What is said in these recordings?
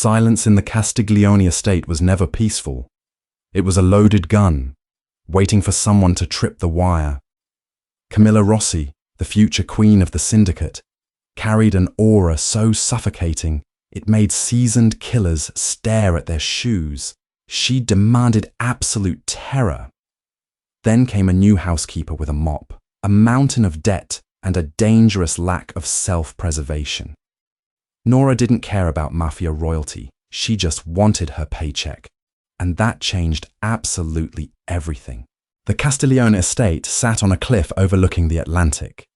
silence in the Castiglione estate was never peaceful. It was a loaded gun, waiting for someone to trip the wire. Camilla Rossi, the future queen of the syndicate, carried an aura so suffocating it made seasoned killers stare at their shoes. She demanded absolute terror. Then came a new housekeeper with a mop, a mountain of debt, and a dangerous lack of self-preservation. Nora didn't care about mafia royalty. She just wanted her paycheck. And that changed absolutely everything. The Castiglione estate sat on a cliff overlooking the Atlantic.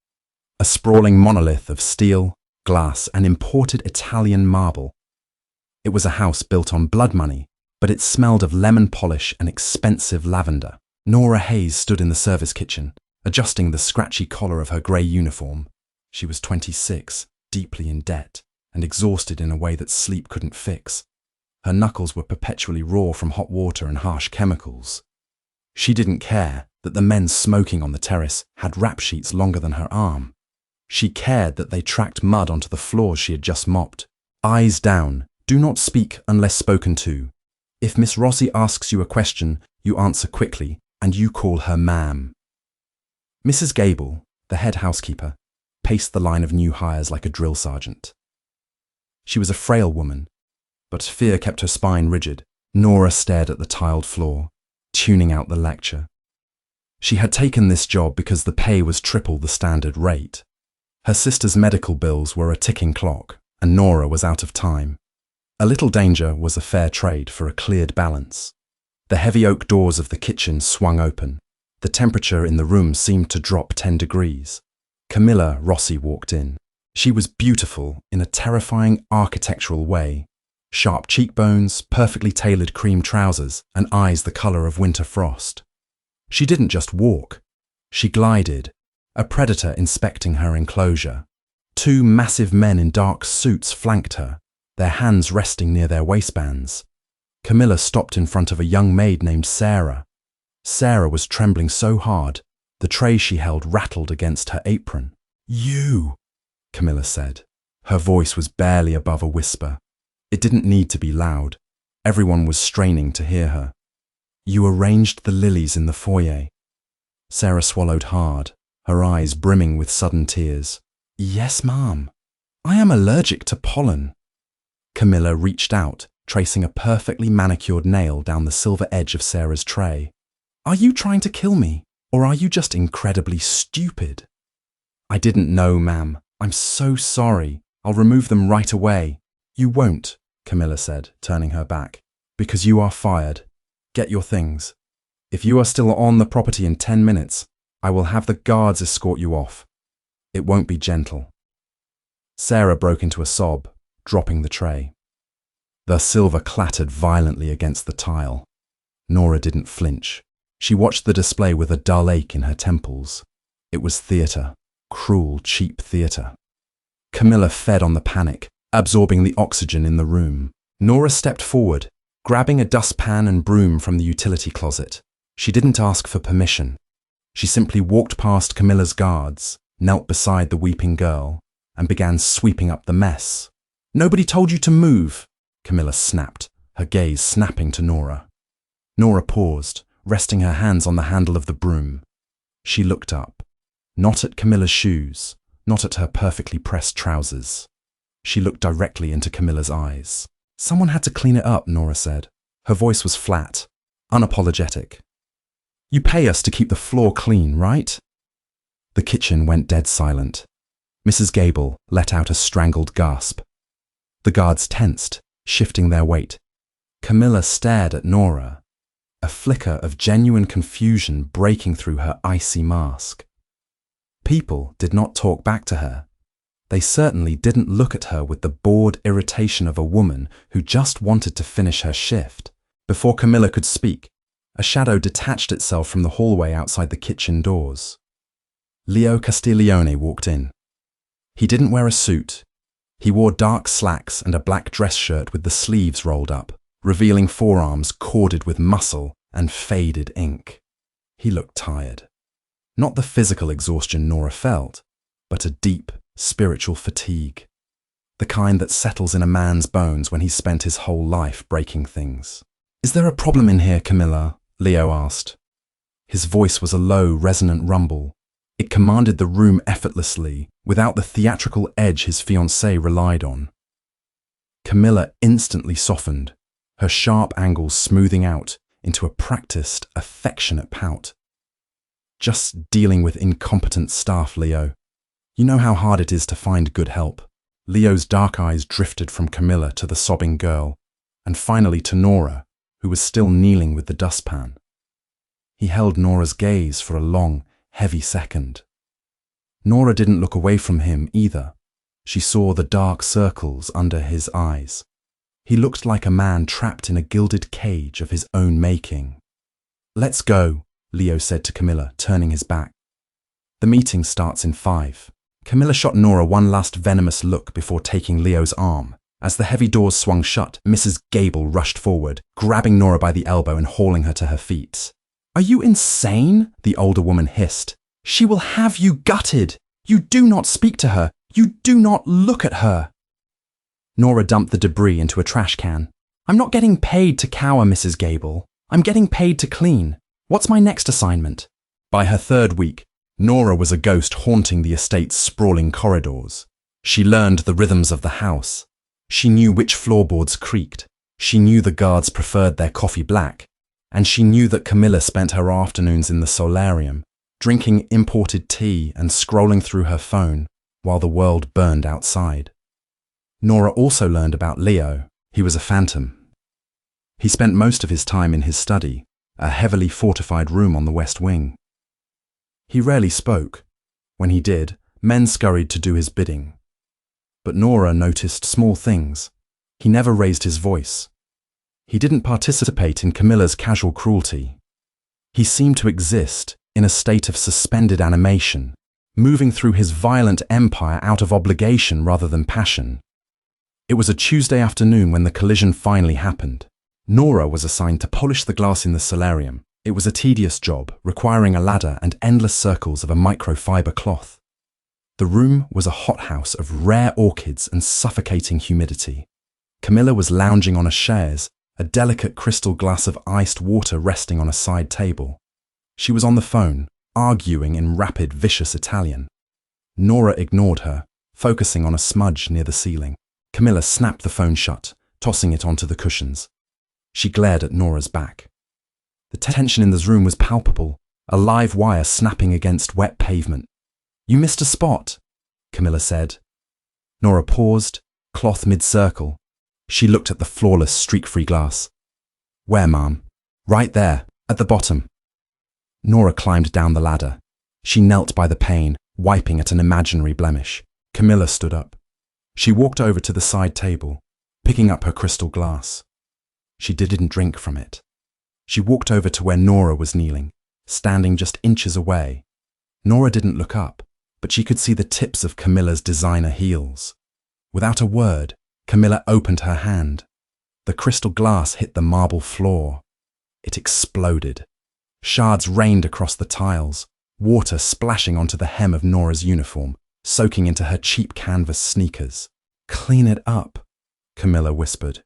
A sprawling monolith of steel, glass, and imported Italian marble. It was a house built on blood money, but it smelled of lemon polish and expensive lavender. Nora Hayes stood in the service kitchen, adjusting the scratchy collar of her grey uniform. She was 26, deeply in debt, and exhausted in a way that sleep couldn't fix. Her knuckles were perpetually raw from hot water and harsh chemicals. She didn't care that the men smoking on the terrace had rap sheets longer than her arm. She cared that they tracked mud onto the floors she had just mopped. Eyes down, do not speak unless spoken to. If Miss Rossi asks you a question, you answer quickly, and you call her ma'am. Mrs. Gable, the head housekeeper, paced the line of new hires like a drill sergeant. She was a frail woman, but fear kept her spine rigid. Nora stared at the tiled floor, tuning out the lecture. She had taken this job because the pay was triple the standard rate. Her sister's medical bills were a ticking clock, and Nora was out of time. A little danger was a fair trade for a cleared balance. The heavy oak doors of the kitchen swung open. The temperature in the room seemed to drop 10 degrees. Camilla Rossi walked in. She was beautiful in a terrifying architectural way. Sharp cheekbones, perfectly tailored cream trousers, and eyes the colour of winter frost. She didn't just walk. She glided, a predator inspecting her enclosure. Two massive men in dark suits flanked her, their hands resting near their waistbands. Camilla stopped in front of a young maid named Sarah. Sarah was trembling so hard, the tray she held rattled against her apron. "You," Camilla said. Her voice was barely above a whisper. It didn't need to be loud. Everyone was straining to hear her. "You arranged the lilies in the foyer." Sarah swallowed hard, her eyes brimming with sudden tears. "Yes, ma'am. I am allergic to pollen." Camilla reached out, tracing a perfectly manicured nail down the silver edge of Sarah's tray. "Are you trying to kill me, or are you just incredibly stupid?" "I didn't know, ma'am. I'm so sorry. I'll remove them right away." "You won't," Camilla said, turning her back, "because you are fired. Get your things. If you are still on the property in 10 minutes, I will have the guards escort you off. It won't be gentle." Sarah broke into a sob, dropping the tray. The silver clattered violently against the tile. Nora didn't flinch. She watched the display with a dull ache in her temples. It was theatre, cruel, cheap theatre. Camilla fed on the panic, absorbing the oxygen in the room. Nora stepped forward, grabbing a dustpan and broom from the utility closet. She didn't ask for permission. She simply walked past Camilla's guards, knelt beside the weeping girl, and began sweeping up the mess. "Nobody told you to move," Camilla snapped, her gaze snapping to Nora. Nora paused, resting her hands on the handle of the broom. She looked up, not at Camilla's shoes, not at her perfectly pressed trousers. She looked directly into Camilla's eyes. "Someone had to clean it up," Nora said. Her voice was flat, unapologetic. "You pay us to keep the floor clean, right?" The kitchen went dead silent. Mrs. Gable let out a strangled gasp. The guards tensed, shifting their weight. Camilla stared at Nora, a flicker of genuine confusion breaking through her icy mask. People did not talk back to her. They certainly didn't look at her with the bored irritation of a woman who just wanted to finish her shift. Before Camilla could speak, a shadow detached itself from the hallway outside the kitchen doors. Leo Castiglione walked in. He didn't wear a suit. He wore dark slacks and a black dress shirt with the sleeves rolled up, revealing forearms corded with muscle and faded ink. He looked tired. Not the physical exhaustion Nora felt, but a deep, spiritual fatigue. the kind that settles in a man's bones when he's spent his whole life breaking things. "Is there a problem in here, Camilla?" Leo asked. His voice was a low, resonant rumble. It commanded the room effortlessly, without the theatrical edge his fiancée relied on. Camilla instantly softened, her sharp angles smoothing out into a practiced, affectionate pout. "Just dealing with incompetent staff, Leo. You know how hard it is to find good help." Leo's dark eyes drifted from Camilla to the sobbing girl, and finally to Nora, who was still kneeling with the dustpan. He held Nora's gaze for a long, heavy second. Nora didn't look away from him either. She saw the dark circles under his eyes. He looked like a man trapped in a gilded cage of his own making. "Let's go," Leo said to Camilla, turning his back. "The meeting starts in 5. Camilla shot Nora one last venomous look before taking Leo's arm. As the heavy doors swung shut, Mrs. Gable rushed forward, grabbing Nora by the elbow and hauling her to her feet. "Are you insane?" the older woman hissed. "She will have you gutted. You do not speak to her. You do not look at her." Nora dumped the debris into a trash can. "I'm not getting paid to cower, Mrs. Gable. I'm getting paid to clean. What's my next assignment?" By her 3rd week, Nora was a ghost haunting the estate's sprawling corridors. She learned the rhythms of the house. She knew which floorboards creaked. She knew the guards preferred their coffee black. And she knew that Camilla spent her afternoons in the solarium, drinking imported tea and scrolling through her phone while the world burned outside. Nora also learned about Leo. He was a phantom. He spent most of his time in his study, a heavily fortified room on the West Wing. He rarely spoke. When he did, men scurried to do his bidding. But Nora noticed small things. He never raised his voice. He didn't participate in Camilla's casual cruelty. He seemed to exist in a state of suspended animation, moving through his violent empire out of obligation rather than passion. It was a Tuesday afternoon when the collision finally happened. Nora was assigned to polish the glass in the solarium. It was a tedious job, requiring a ladder and endless circles of a microfiber cloth. The room was a hothouse of rare orchids and suffocating humidity. Camilla was lounging on a chaise, a delicate crystal glass of iced water resting on a side table. She was on the phone, arguing in rapid, vicious Italian. Nora ignored her, focusing on a smudge near the ceiling. Camilla snapped the phone shut, tossing it onto the cushions. She glared at Nora's back. The tension in this room was palpable, a live wire snapping against wet pavement. "You missed a spot," Camilla said. Nora paused, cloth mid-circle. She looked at the flawless, streak-free glass. "Where, ma'am?" "Right there, at the bottom." Nora climbed down the ladder. She knelt by the pane, wiping at an imaginary blemish. Camilla stood up. She walked over to the side table, picking up her crystal glass. She didn't drink from it. She walked over to where Nora was kneeling, standing just inches away. Nora didn't look up, but she could see the tips of Camilla's designer heels. Without a word, Camilla opened her hand. The crystal glass hit the marble floor. It exploded. Shards rained across the tiles, water splashing onto the hem of Nora's uniform, soaking into her cheap canvas sneakers. "Clean it up," Camilla whispered.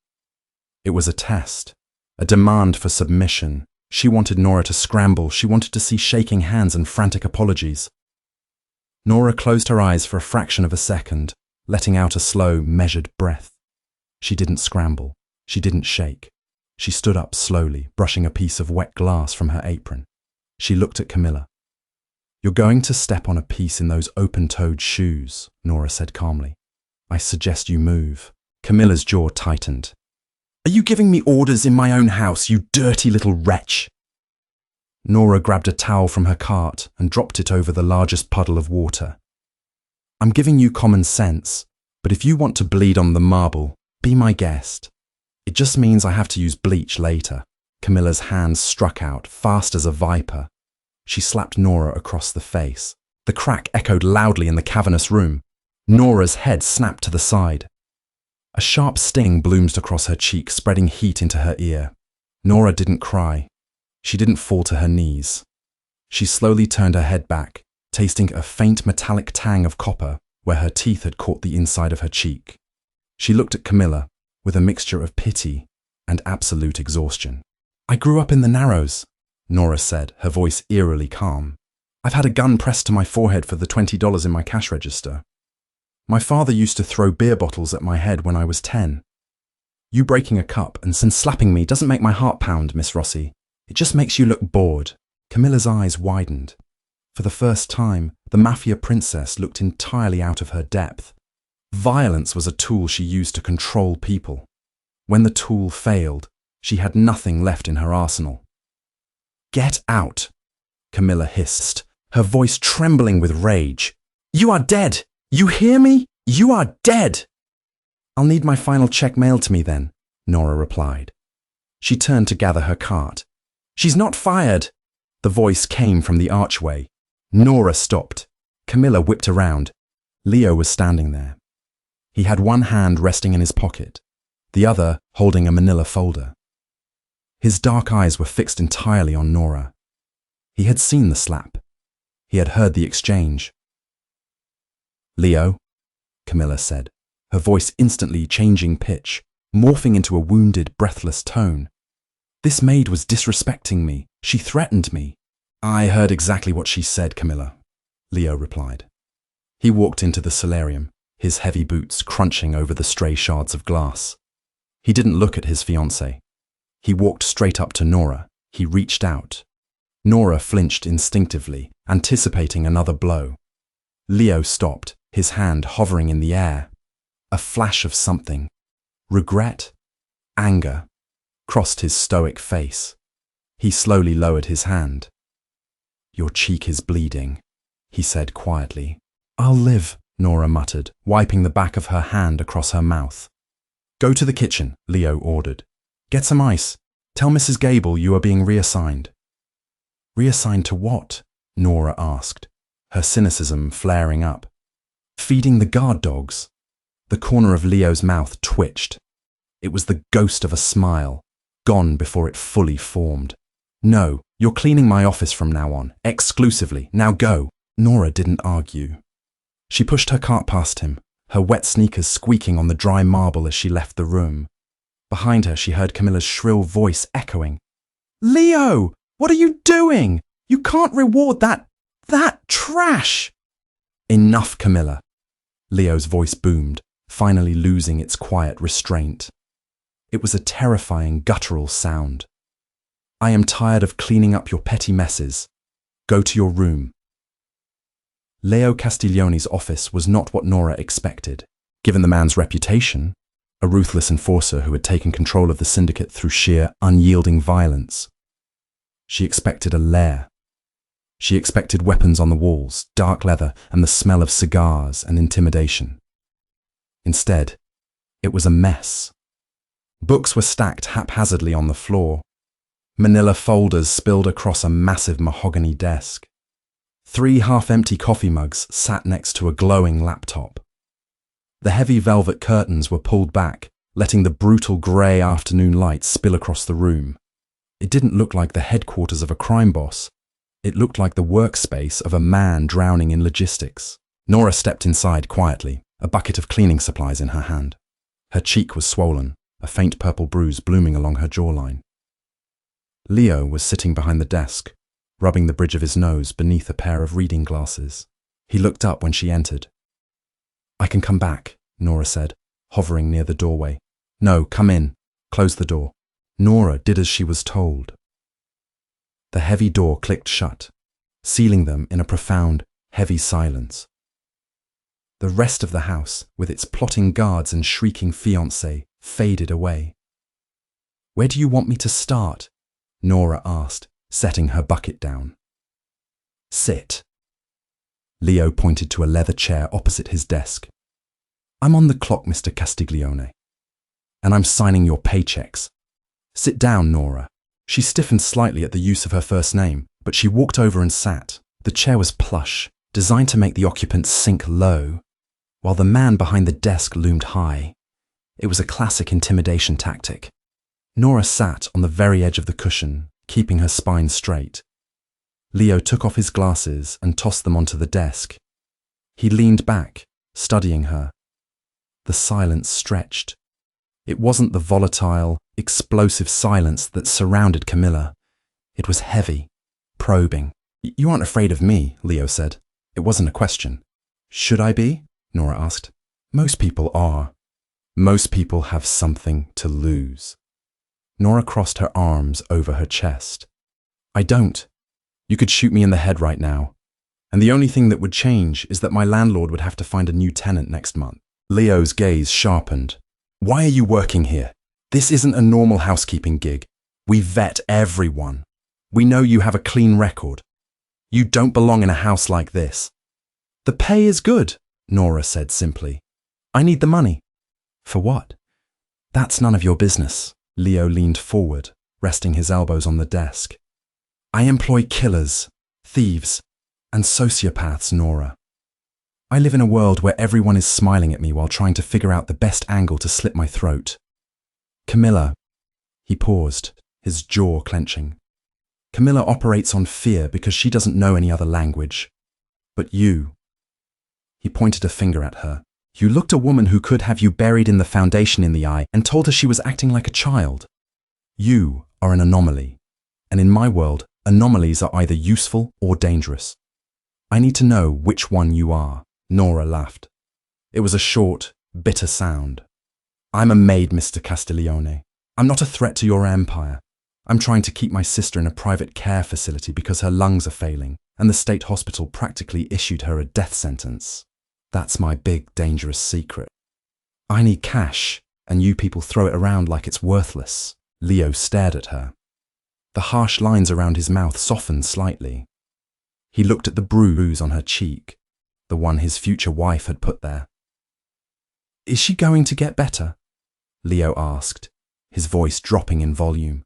It was a test, a demand for submission. She wanted Nora to scramble. She wanted to see shaking hands and frantic apologies. Nora closed her eyes for a fraction of a second, letting out a slow, measured breath. She didn't scramble. She didn't shake. She stood up slowly, brushing a piece of wet glass from her apron. She looked at Camilla. "You're going to step on a piece in those open-toed shoes," Nora said calmly. "I suggest you move." Camilla's jaw tightened. "Are you giving me orders in my own house, you dirty little wretch?" Nora grabbed a towel from her cart and dropped it over the largest puddle of water. "I'm giving you common sense, but if you want to bleed on the marble, be my guest. It just means I have to use bleach later." Camilla's hands struck out, fast as a viper. She slapped Nora across the face. The crack echoed loudly in the cavernous room. Nora's head snapped to the side. A sharp sting bloomed across her cheek, spreading heat into her ear. Nora didn't cry. She didn't fall to her knees. She slowly turned her head back, tasting a faint metallic tang of copper where her teeth had caught the inside of her cheek. She looked at Camilla with a mixture of pity and absolute exhaustion. I grew up in the Narrows, Nora said, her voice eerily calm. I've had a gun pressed to my forehead for the $20 in my cash register. My father used to throw beer bottles at my head when I was 10. You breaking a cup and slapping me doesn't make my heart pound, Miss Rossi. It just makes you look bored. Camilla's eyes widened. For the first time, the Mafia princess looked entirely out of her depth. Violence was a tool she used to control people. When the tool failed, she had nothing left in her arsenal. Get out, Camilla hissed, her voice trembling with rage. You are dead! You hear me? You are dead! I'll need my final check mailed to me then, Nora replied. She turned to gather her cart. She's not fired! The voice came from the archway. Nora stopped. Camilla whipped around. Leo was standing there. He had one hand resting in his pocket, the other holding a manila folder. His dark eyes were fixed entirely on Nora. He had seen the slap. He had heard the exchange. Leo, Camilla said, her voice instantly changing pitch, morphing into a wounded, breathless tone. This maid was disrespecting me. She threatened me. I heard exactly what she said, Camilla, Leo replied. He walked into the solarium, his heavy boots crunching over the stray shards of glass. He didn't look at his fiancée. He walked straight up to Nora. He reached out. Nora flinched instinctively, anticipating another blow. Leo stopped, his hand hovering in the air. A flash of something, regret, anger, crossed his stoic face. He slowly lowered his hand. Your cheek is bleeding, he said quietly. I'll live, Nora muttered, wiping the back of her hand across her mouth. Go to the kitchen, Leo ordered. Get some ice. Tell Mrs. Gable you are being reassigned. Reassigned to what? Nora asked, her cynicism flaring up. Feeding the guard dogs. The corner of Leo's mouth twitched. It was the ghost of a smile, gone before it fully formed. No, you're cleaning my office from now on, exclusively. Now go. Nora didn't argue. She pushed her cart past him, her wet sneakers squeaking on the dry marble as she left the room. Behind her, she heard Camilla's shrill voice echoing. Leo, what are you doing? You can't reward that trash. Enough, Camilla. Leo's voice boomed, finally losing its quiet restraint. It was a terrifying, guttural sound. I am tired of cleaning up your petty messes. Go to your room. Leo Castiglione's office was not what Nora expected. Given the man's reputation, a ruthless enforcer who had taken control of the syndicate through sheer, unyielding violence, she expected a lair. She expected weapons on the walls, dark leather, and the smell of cigars and intimidation. Instead, it was a mess. Books were stacked haphazardly on the floor. Manila folders spilled across a massive mahogany desk. 3 half-empty coffee mugs sat next to a glowing laptop. The heavy velvet curtains were pulled back, letting the brutal grey afternoon light spill across the room. It didn't look like the headquarters of a crime boss. It looked like the workspace of a man drowning in logistics. Nora stepped inside quietly, a bucket of cleaning supplies in her hand. Her cheek was swollen, a faint purple bruise blooming along her jawline. Leo was sitting behind the desk, rubbing the bridge of his nose beneath a pair of reading glasses. He looked up when she entered. I can come back, Nora said, hovering near the doorway. No, come in. Close the door. Nora did as she was told. The heavy door clicked shut, sealing them in a profound, heavy silence. The rest of the house, with its plotting guards and shrieking fiancé, faded away. Where do you want me to start? Nora asked, setting her bucket down. Sit. Leo pointed to a leather chair opposite his desk. I'm on the clock, Mr. Castiglione, and I'm signing your paychecks. Sit down, Nora. She stiffened slightly at the use of her first name, but she walked over and sat. The chair was plush, designed to make the occupant sink low, while the man behind the desk loomed high. It was a classic intimidation tactic. Nora sat on the very edge of the cushion, keeping her spine straight. Leo took off his glasses and tossed them onto the desk. He leaned back, studying her. The silence stretched. It wasn't the volatile, explosive silence that surrounded Camilla. It was heavy, probing. "You aren't afraid of me," Leo said. It wasn't a question. "Should I be?" Nora asked. "Most people are. Most people have something to lose." Nora crossed her arms over her chest. "I don't. You could shoot me in the head right now. And the only thing that would change is that my landlord would have to find a new tenant next month." Leo's gaze sharpened. "Why are you working here? This isn't a normal housekeeping gig. We vet everyone. We know you have a clean record. You don't belong in a house like this." "The pay is good," Nora said simply. "I need the money." "For what?" "That's none of your business." Leo leaned forward, resting his elbows on the desk. "I employ killers, thieves, and sociopaths, Nora. I live in a world where everyone is smiling at me while trying to figure out the best angle to slit my throat. Camilla," he paused, his jaw clenching. "Camilla operates on fear because she doesn't know any other language. But you," he pointed a finger at her, "you looked a woman who could have you buried in the foundation in the eye and told her she was acting like a child. You are an anomaly. And in my world, anomalies are either useful or dangerous. I need to know which one you are." Nora laughed. It was a short, bitter sound. "I'm a maid, Mr. Castiglione. I'm not a threat to your empire. I'm trying to keep my sister in a private care facility because her lungs are failing, and the state hospital practically issued her a death sentence. That's my big, dangerous secret. I need cash, and you people throw it around like it's worthless." Leo stared at her. The harsh lines around his mouth softened slightly. He looked at the bruise on her cheek, the one his future wife had put there. "Is she going to get better?" Leo asked, his voice dropping in volume.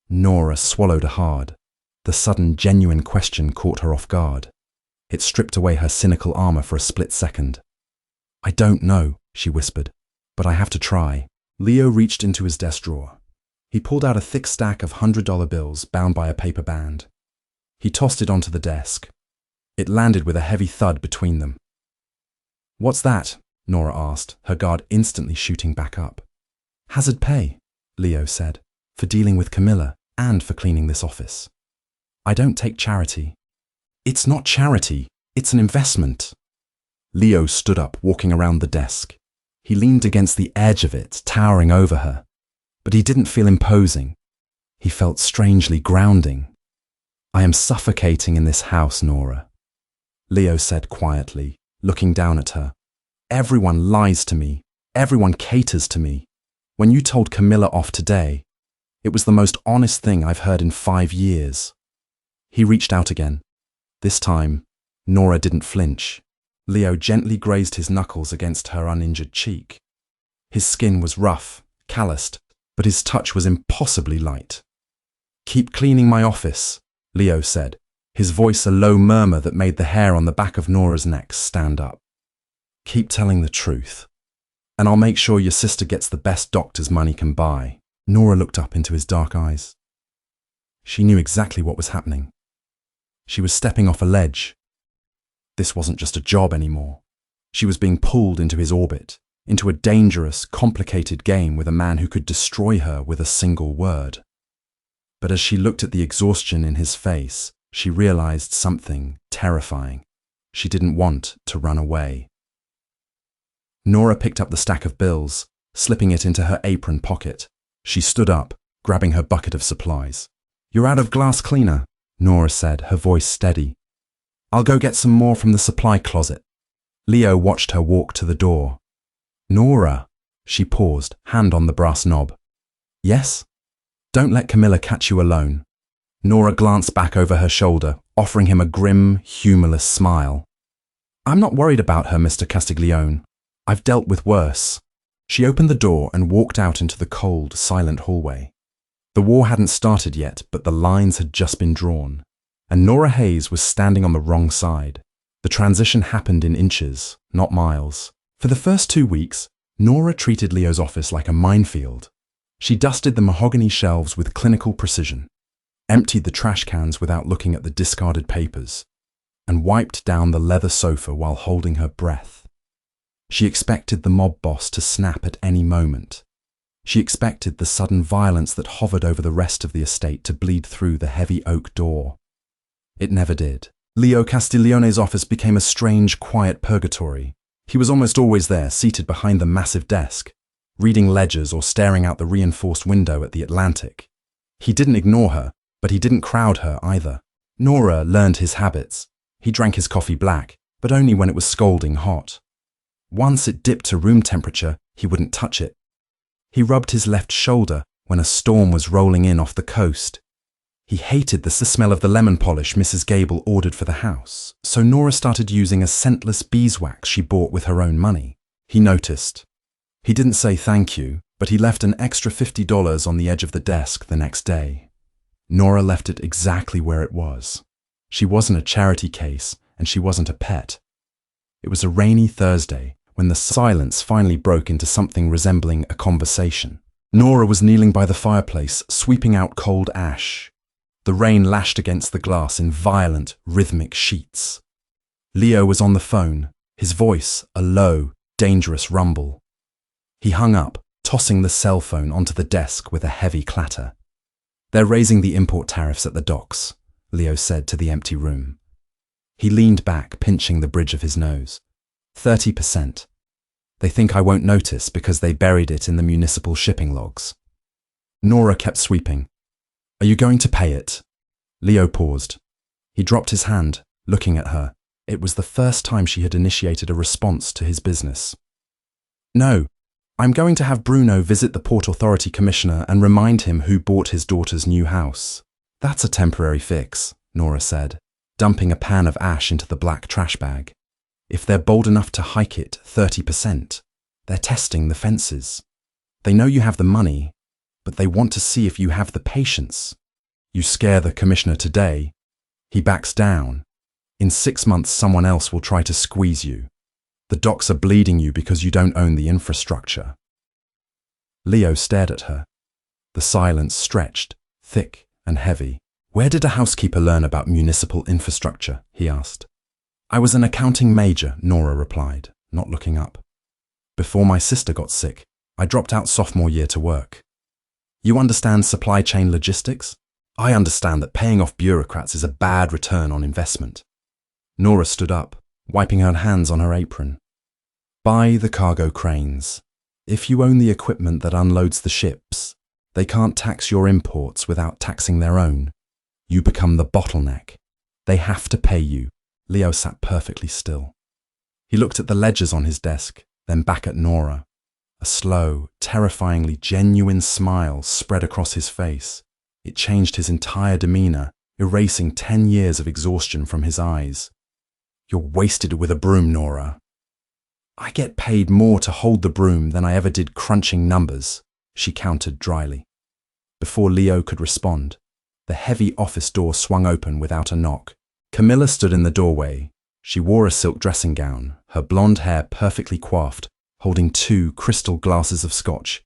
Nora swallowed hard. The sudden, genuine question caught her off guard. It stripped away her cynical armor for a split second. "I don't know," she whispered, "but I have to try." Leo reached into his desk drawer. He pulled out a thick stack of $100 bills bound by a paper band. He tossed it onto the desk. It landed with a heavy thud between them. "What's that?" Nora asked, her guard instantly shooting back up. "Hazard pay," Leo said, "for dealing with Camilla and for cleaning this office. I don't take charity." "It's not charity, it's an investment." Leo stood up, walking around the desk. He leaned against the edge of it, towering over her. But he didn't feel imposing. He felt strangely grounding. "I am suffocating in this house, Nora," Leo said quietly, looking down at her. "Everyone lies to me. Everyone caters to me. When you told Camilla off today, it was the most honest thing I've heard in 5 years." He reached out again. This time, Nora didn't flinch. Leo gently grazed his knuckles against her uninjured cheek. His skin was rough, calloused, but his touch was impossibly light. "Keep cleaning my office," Leo said, his voice a low murmur that made the hair on the back of Nora's neck stand up. "Keep telling the truth, and I'll make sure your sister gets the best doctors money can buy." Nora looked up into his dark eyes. She knew exactly what was happening. She was stepping off a ledge. This wasn't just a job anymore. She was being pulled into his orbit, into a dangerous, complicated game with a man who could destroy her with a single word. But as she looked at the exhaustion in his face, she realized something terrifying. She didn't want to run away. Nora picked up the stack of bills, slipping it into her apron pocket. She stood up, grabbing her bucket of supplies. "You're out of glass cleaner," Nora said, her voice steady. "I'll go get some more from the supply closet." Leo watched her walk to the door. "Nora," she paused, hand on the brass knob. "Yes?" "Don't let Camilla catch you alone." Nora glanced back over her shoulder, offering him a grim, humorless smile. "I'm not worried about her, Mr. Castiglione. I've dealt with worse." She opened the door and walked out into the cold, silent hallway. The war hadn't started yet, but the lines had just been drawn, and Nora Hayes was standing on the wrong side. The transition happened in inches, not miles. For the first 2 weeks, Nora treated Leo's office like a minefield. She dusted the mahogany shelves with clinical precision, emptied the trash cans without looking at the discarded papers, and wiped down the leather sofa while holding her breath. She expected the mob boss to snap at any moment. She expected the sudden violence that hovered over the rest of the estate to bleed through the heavy oak door. It never did. Leo Castiglione's office became a strange, quiet purgatory. He was almost always there, seated behind the massive desk, reading ledgers or staring out the reinforced window at the Atlantic. He didn't ignore her, but he didn't crowd her either. Nora learned his habits. He drank his coffee black, but only when it was scalding hot. Once it dipped to room temperature, he wouldn't touch it. He rubbed his left shoulder when a storm was rolling in off the coast. He hated the smell of the lemon polish Mrs. Gable ordered for the house, so Nora started using a scentless beeswax she bought with her own money. He noticed. He didn't say thank you, but he left an extra $50 on the edge of the desk the next day. Nora left it exactly where it was. She wasn't a charity case, and she wasn't a pet. It was a rainy Thursday when the silence finally broke into something resembling a conversation. Nora was kneeling by the fireplace, sweeping out cold ash. The rain lashed against the glass in violent, rhythmic sheets. Leo was on the phone, his voice a low, dangerous rumble. He hung up, tossing the cell phone onto the desk with a heavy clatter. "They're raising the import tariffs at the docks," Leo said to the empty room. He leaned back, pinching the bridge of his nose. 30%. They think I won't notice because they buried it in the municipal shipping logs. Nora kept sweeping. "Are you going to pay it?" Leo paused. He dropped his hand, looking at her. It was the first time she had initiated a response to his business. "No. I'm going to have Bruno visit the Port Authority Commissioner and remind him who bought his daughter's new house." "That's a temporary fix," Nora said, dumping a pan of ash into the black trash bag. "If they're bold enough to hike it 30%, they're testing the fences. They know you have the money, but they want to see if you have the patience. You scare the commissioner today, he backs down. In 6 months, someone else will try to squeeze you. The docks are bleeding you because you don't own the infrastructure." Leo stared at her. The silence stretched, thick and heavy. "Where did a housekeeper learn about municipal infrastructure?" he asked. "I was an accounting major," Nora replied, not looking up. "Before my sister got sick, I dropped out sophomore year to work." "You understand supply chain logistics?" "I understand that paying off bureaucrats is a bad return on investment." Nora stood up, wiping her hands on her apron. "Buy the cargo cranes. If you own the equipment that unloads the ships, they can't tax your imports without taxing their own. You become the bottleneck. They have to pay you." Leo sat perfectly still. He looked at the ledgers on his desk, then back at Nora. A slow, terrifyingly genuine smile spread across his face. It changed his entire demeanor, erasing 10 years of exhaustion from his eyes. "You're wasted with a broom, Nora." "I get paid more to hold the broom than I ever did crunching numbers," she countered dryly. Before Leo could respond, the heavy office door swung open without a knock. Camilla stood in the doorway. She wore a silk dressing gown, her blonde hair perfectly coiffed, holding 2 crystal glasses of scotch.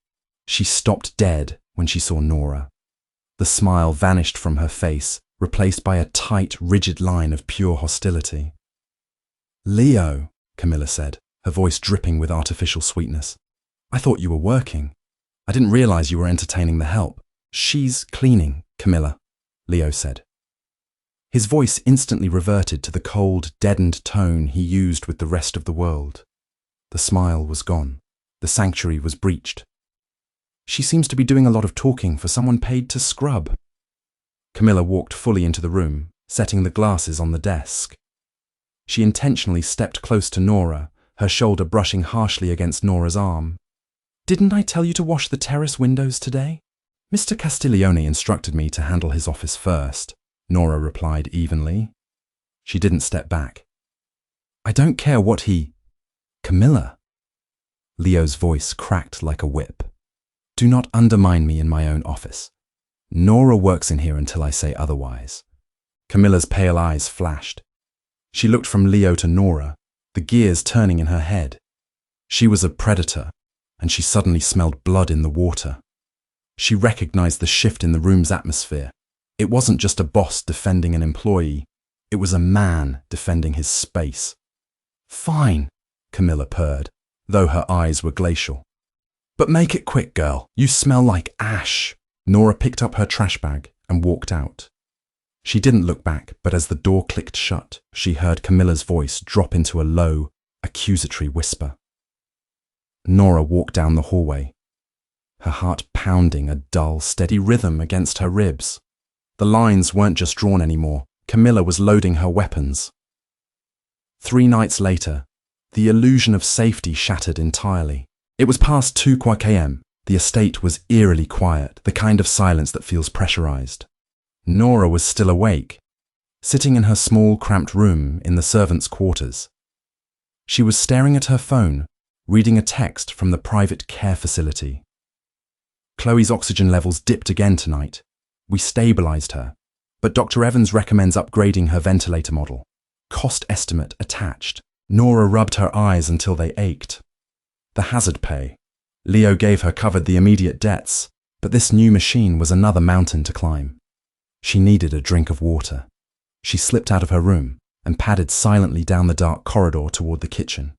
She stopped dead when she saw Nora. The smile vanished from her face, replaced by a tight, rigid line of pure hostility. "Leo," Camilla said, her voice dripping with artificial sweetness. "I thought you were working. I didn't realize you were entertaining the help." "She's cleaning, Camilla," Leo said. His voice instantly reverted to the cold, deadened tone he used with the rest of the world. The smile was gone. The sanctuary was breached. "She seems to be doing a lot of talking for someone paid to scrub." Camilla walked fully into the room, setting the glasses on the desk. She intentionally stepped close to Nora, her shoulder brushing harshly against Nora's arm. "Didn't I tell you to wash the terrace windows today?" "Mr. Castiglione instructed me to handle his office first," Nora replied evenly. She didn't step back. "I don't care what he—" "Camilla." Leo's voice cracked like a whip. "Do not undermine me in my own office. Nora works in here until I say otherwise." Camilla's pale eyes flashed. She looked from Leo to Nora, the gears turning in her head. She was a predator, and she suddenly smelled blood in the water. She recognized the shift in the room's atmosphere. It wasn't just a boss defending an employee. It was a man defending his space. "Fine," Camilla purred. though her eyes were glacial. "But make it quick, girl. You smell like ash." Nora picked up her trash bag and walked out. She didn't look back, but as the door clicked shut, she heard Camilla's voice drop into a low, accusatory whisper. Nora walked down the hallway, her heart pounding a dull, steady rhythm against her ribs. The lines weren't just drawn anymore. Camilla was loading her weapons. 3 nights later, the illusion of safety shattered entirely. It was past 2 a.m. The estate was eerily quiet, the kind of silence that feels pressurized. Nora was still awake, sitting in her small, cramped room in the servants' quarters. She was staring at her phone, reading a text from the private care facility. "Chloe's oxygen levels dipped again tonight. We stabilized her, but Dr. Evans recommends upgrading her ventilator model. Cost estimate attached." Nora rubbed her eyes until they ached. The hazard pay Leo gave her covered the immediate debts, but this new machine was another mountain to climb. She needed a drink of water. She slipped out of her room and padded silently down the dark corridor toward the kitchen.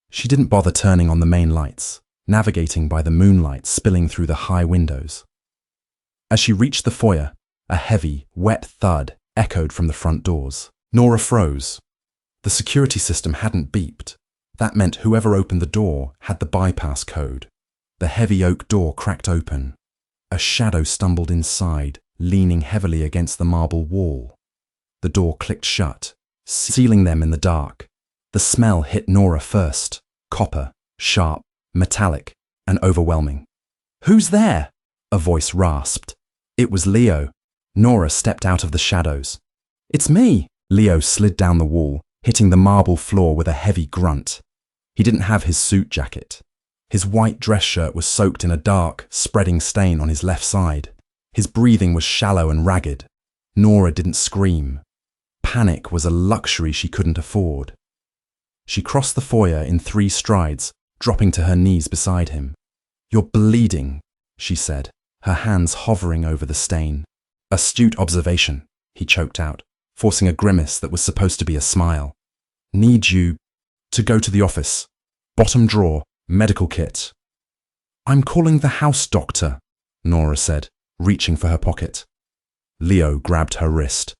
She didn't bother turning on the main lights, navigating by the moonlight spilling through the high windows. As she reached the foyer, a heavy, wet thud echoed from the front doors. Nora froze. The security system hadn't beeped. That meant whoever opened the door had the bypass code. The heavy oak door cracked open. A shadow stumbled inside, leaning heavily against the marble wall. The door clicked shut, sealing them in the dark. The smell hit Nora first. Copper, sharp, metallic, and overwhelming. "Who's there?" a voice rasped. It was Leo. Nora stepped out of the shadows. "It's me." Leo slid down the wall, hitting the marble floor with a heavy grunt. He didn't have his suit jacket. His white dress shirt was soaked in a dark, spreading stain on his left side. His breathing was shallow and ragged. Nora didn't scream. Panic was a luxury she couldn't afford. She crossed the foyer in 3 strides, dropping to her knees beside him. "You're bleeding," she said, her hands hovering over the stain. "Astute observation," he choked out, forcing a grimace that was supposed to be a smile. "Need you to go to the office. Bottom drawer, medical kit." "I'm calling the house doctor," Nora said, reaching for her pocket. Leo grabbed her wrist.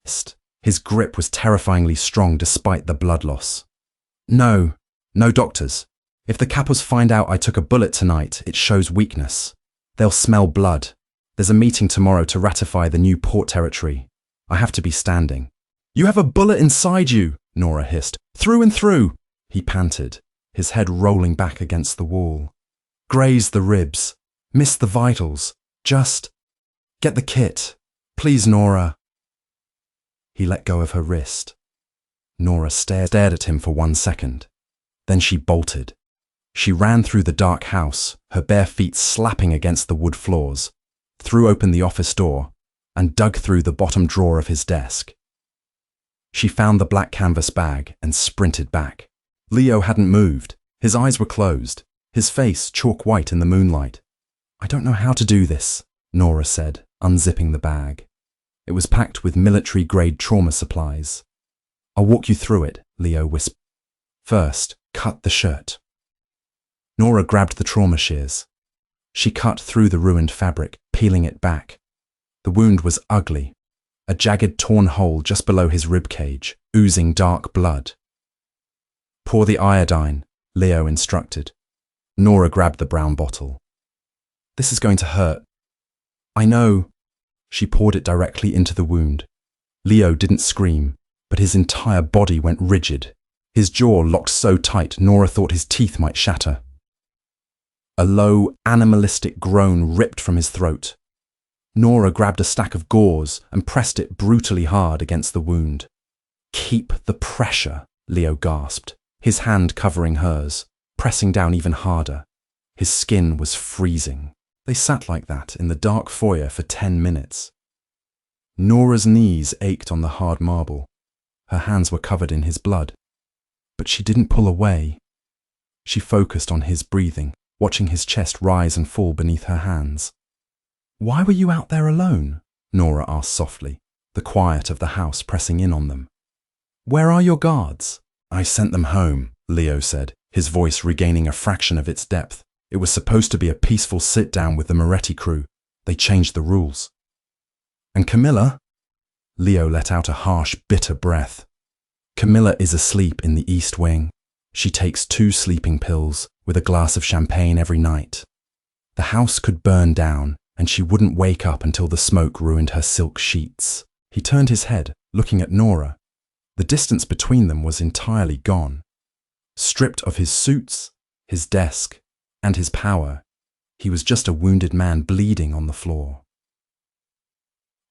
His grip was terrifyingly strong despite the blood loss. No doctors. If the capos find out I took a bullet tonight, it shows weakness. They'll smell blood. There's a meeting tomorrow to ratify the new port territory. I have to be standing." "You have a bullet inside you," Nora hissed. "Through and through." He panted, his head rolling back against the wall. "Grazed the ribs. Missed the vitals. Just get the kit. Please, Nora." He let go of her wrist. Nora stared at him for 1 second. Then she bolted. She ran through the dark house, her bare feet slapping against the wood floors, threw open the office door, and dug through the bottom drawer of his desk. She found the black canvas bag and sprinted back. Leo hadn't moved. His eyes were closed, his face chalk white in the moonlight. "I don't know how to do this," Nora said, unzipping the bag. It was packed with military-grade trauma supplies. "I'll walk you through it," Leo whispered. "First, cut the shirt." Nora grabbed the trauma shears. She cut through the ruined fabric, peeling it back. The wound was ugly, a jagged torn hole just below his ribcage, oozing dark blood. "Pour the iodine," Leo instructed. Nora grabbed the brown bottle. "This is going to hurt." "I know." She poured it directly into the wound. Leo didn't scream, but his entire body went rigid. His jaw locked so tight Nora thought his teeth might shatter. A low, animalistic groan ripped from his throat. Nora grabbed a stack of gauze and pressed it brutally hard against the wound. "Keep the pressure," Leo gasped, his hand covering hers, pressing down even harder. His skin was freezing. They sat like that in the dark foyer for 10 minutes. Nora's knees ached on the hard marble. Her hands were covered in his blood. But she didn't pull away. She focused on his breathing, watching his chest rise and fall beneath her hands. "Why were you out there alone?" Nora asked softly, the quiet of the house pressing in on them. "Where are your guards?" "I sent them home," Leo said, his voice regaining a fraction of its depth. It was supposed to be a peaceful sit-down with the Moretti crew. They changed the rules. And Camilla? Leo let out a harsh, bitter breath. Camilla is asleep in the East Wing. She takes 2 sleeping pills with a glass of champagne every night. The house could burn down, and she wouldn't wake up until the smoke ruined her silk sheets. He turned his head, looking at Nora. The distance between them was entirely gone. Stripped of his suits, his desk, and his power, he was just a wounded man bleeding on the floor.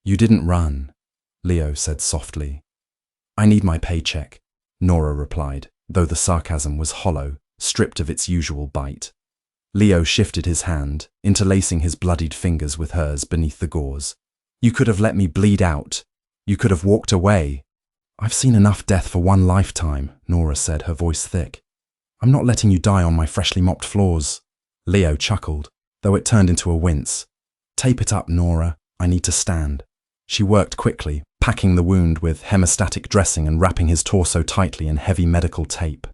"You didn't run," Leo said softly. "I need my paycheck," Nora replied, though the sarcasm was hollow, stripped of its usual bite. Leo shifted his hand, interlacing his bloodied fingers with hers beneath the gauze. "You could have let me bleed out. You could have walked away." "I've seen enough death for one lifetime," Nora said, her voice thick. "I'm not letting you die on my freshly mopped floors." Leo chuckled, though it turned into a wince. "Tape it up, Nora. I need to stand." She worked quickly, packing the wound with hemostatic dressing and wrapping his torso tightly in heavy medical tape.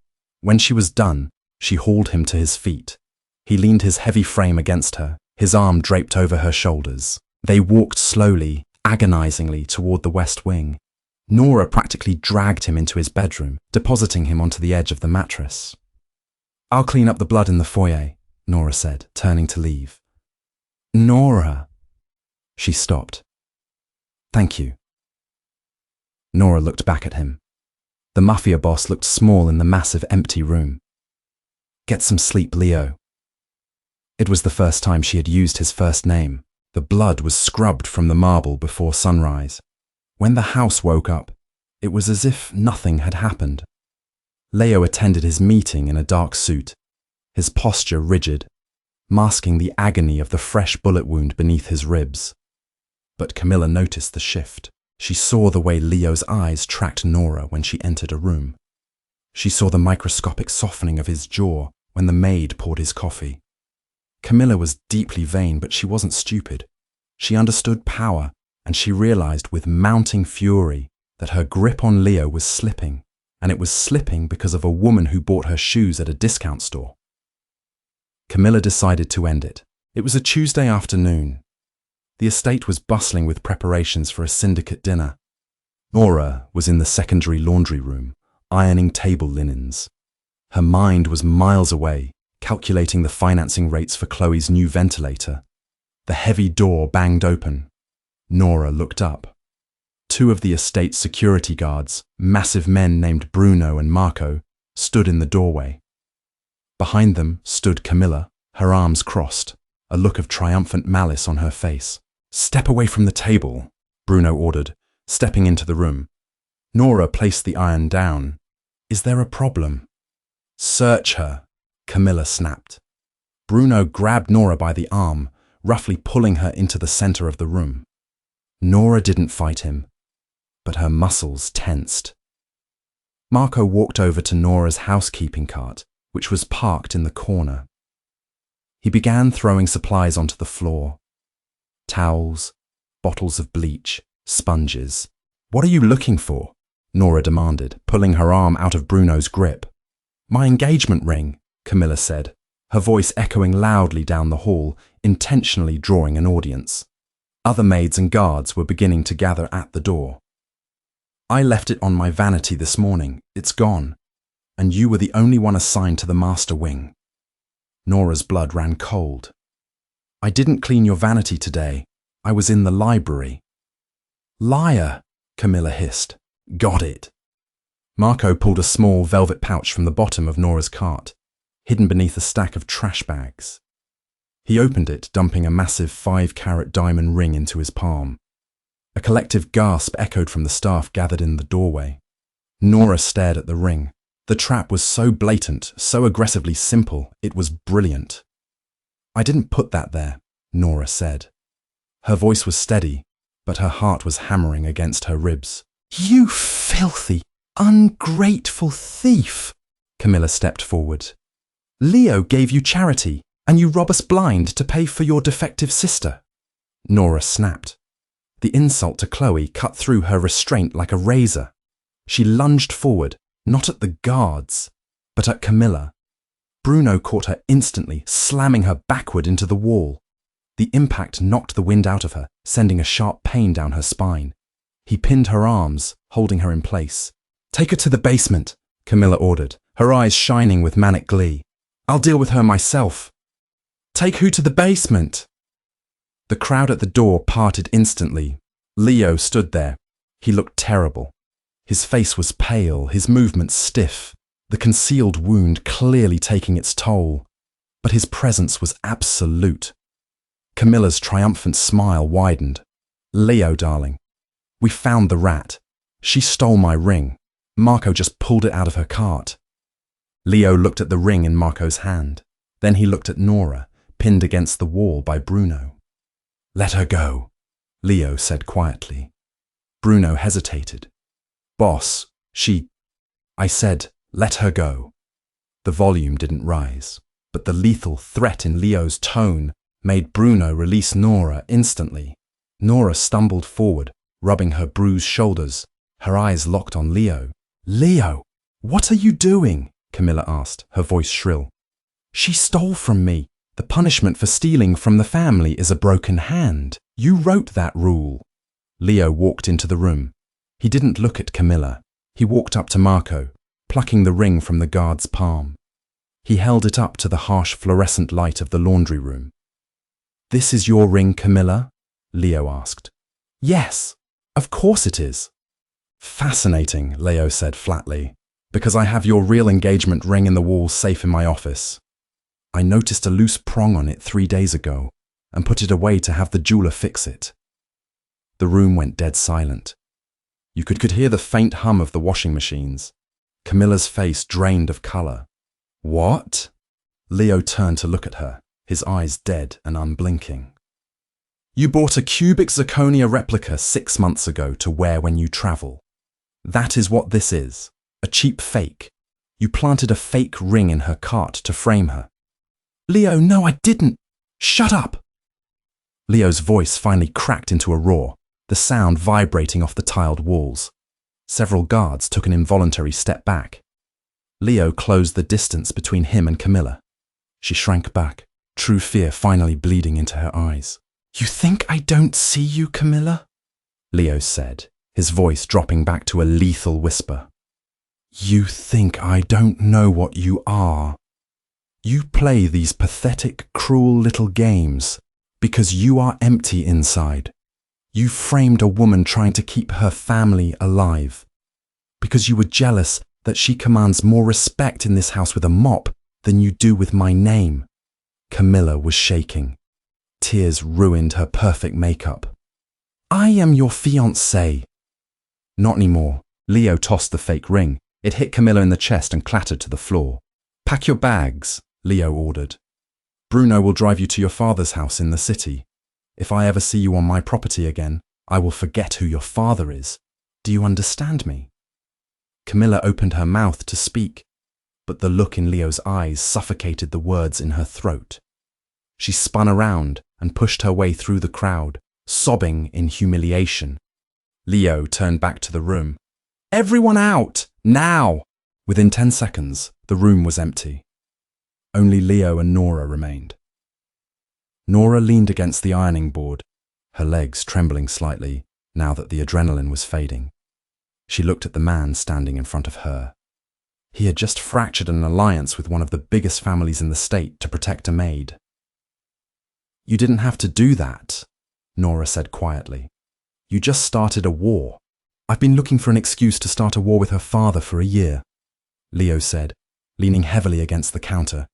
When she was done, she hauled him to his feet. He leaned his heavy frame against her, his arm draped over her shoulders. They walked slowly, agonizingly toward the West Wing. Nora practically dragged him into his bedroom, depositing him onto the edge of the mattress. "I'll clean up the blood in the foyer," Nora said, turning to leave. "Nora." She stopped. "Thank you." Nora looked back at him. The Mafia Boss looked small in the massive empty room. "Get some sleep, Leo." It was the first time she had used his first name. The blood was scrubbed from the marble before sunrise. When the house woke up, it was as if nothing had happened. Leo attended his meeting in a dark suit, his posture rigid, masking the agony of the fresh bullet wound beneath his ribs. But Camilla noticed the shift. She saw the way Leo's eyes tracked Nora when she entered a room. She saw the microscopic softening of his jaw when the maid poured his coffee. Camilla was deeply vain, but she wasn't stupid. She understood power, and she realized with mounting fury that her grip on Leo was slipping, and it was slipping because of a woman who bought her shoes at a discount store. Camilla decided to end it. It was a Tuesday afternoon. The estate was bustling with preparations for a syndicate dinner. Nora was in the secondary laundry room, ironing table linens. Her mind was miles away, calculating the financing rates for Chloe's new ventilator. The heavy door banged open. Nora looked up. 2 of the estate's security guards, massive men named Bruno and Marco, stood in the doorway. Behind them stood Camilla, her arms crossed, a look of triumphant malice on her face. "Step away from the table," Bruno ordered, stepping into the room. Nora placed the iron down. "Is there a problem?" "Search her," Camilla snapped. Bruno grabbed Nora by the arm, roughly pulling her into the center of the room. Nora didn't fight him, but her muscles tensed. Marco walked over to Nora's housekeeping cart, which was parked in the corner. He began throwing supplies onto the floor. Towels, bottles of bleach, sponges. "What are you looking for?" Nora demanded, pulling her arm out of Bruno's grip. "My engagement ring," Camilla said, her voice echoing loudly down the hall, intentionally drawing an audience. Other maids and guards were beginning to gather at the door. "I left it on my vanity this morning. It's gone. And you were the only one assigned to the master wing." Nora's blood ran cold. "I didn't clean your vanity today. I was in the library." "Liar," Camilla hissed. "Got it." Marco pulled a small velvet pouch from the bottom of Nora's cart, hidden beneath a stack of trash bags. He opened it, dumping a massive 5-carat diamond ring into his palm. A collective gasp echoed from the staff gathered in the doorway. Nora stared at the ring. The trap was so blatant, so aggressively simple, it was brilliant. "I didn't put that there," Nora said. Her voice was steady, but her heart was hammering against her ribs. "You filthy, ungrateful thief!" Camilla stepped forward. "Leo gave you charity, and you rob us blind to pay for your defective sister." Nora snapped. The insult to Chloe cut through her restraint like a razor. She lunged forward, not at the guards, but at Camilla, Bruno caught her instantly, slamming her backward into the wall. The impact knocked the wind out of her, sending a sharp pain down her spine. He pinned her arms, holding her in place. "Take her to the basement," Camilla ordered, her eyes shining with manic glee. "I'll deal with her myself." "Take who to the basement?" The crowd at the door parted instantly. Leo stood there. He looked terrible. His face was pale, his movements stiff, the concealed wound clearly taking its toll. But his presence was absolute. Camilla's triumphant smile widened. "Leo, darling, we found the rat. She stole my ring. Marco just pulled it out of her cart." Leo looked at the ring in Marco's hand. Then he looked at Nora, pinned against the wall by Bruno. "Let her go," Leo said quietly. Bruno hesitated. "Boss, I said, let her go." The volume didn't rise, but the lethal threat in Leo's tone made Bruno release Nora instantly. Nora stumbled forward, rubbing her bruised shoulders, her eyes locked on Leo. "Leo, what are you doing?" Camilla asked, her voice shrill. "She stole from me. The punishment for stealing from the family is a broken hand. You wrote that rule." Leo walked into the room. He didn't look at Camilla. He walked up to Marco, plucking the ring from the guard's palm. He held it up to the harsh fluorescent light of the laundry room. "This is your ring, Camilla?" Leo asked. "Yes, of course it is." "Fascinating," Leo said flatly, "because I have your real engagement ring in the wall safe in my office. I noticed a loose prong on it 3 days ago and put it away to have the jeweler fix it." The room went dead silent. You could hear the faint hum of the washing machines. Camilla's face drained of color. "What?" Leo turned to look at her, his eyes dead and unblinking. "You bought a cubic zirconia replica 6 months ago to wear when you travel. That is what this is, a cheap fake. You planted a fake ring in her cart to frame her." "Leo, no, I didn't. Shut up." Leo's voice finally cracked into a roar, the sound vibrating off the tiled walls. Several guards took an involuntary step back. Leo closed the distance between him and Camilla. She shrank back, true fear finally bleeding into her eyes. "You think I don't see you, Camilla?" Leo said, his voice dropping back to a lethal whisper. "You think I don't know what you are? You play these pathetic, cruel little games because you are empty inside. You framed a woman trying to keep her family alive because you were jealous that she commands more respect in this house with a mop than you do with my name." Camilla was shaking. Tears ruined her perfect makeup. "I am your fiancée." "Not anymore." Leo tossed the fake ring. It hit Camilla in the chest and clattered to the floor. "Pack your bags," Leo ordered. "Bruno will drive you to your father's house in the city. If I ever see you on my property again, I will forget who your father is. Do you understand me?" Camilla opened her mouth to speak, but the look in Leo's eyes suffocated the words in her throat. She spun around and pushed her way through the crowd, sobbing in humiliation. Leo turned back to the room. "Everyone out, now!" Within 10 seconds, the room was empty. Only Leo and Nora remained. Nora leaned against the ironing board, her legs trembling slightly now that the adrenaline was fading. She looked at the man standing in front of her. He had just fractured an alliance with one of the biggest families in the state to protect a maid. "You didn't have to do that," Nora said quietly. "You just started a war. I've been looking for an excuse to start a war with her father for a year," Leo said, leaning heavily against the counter,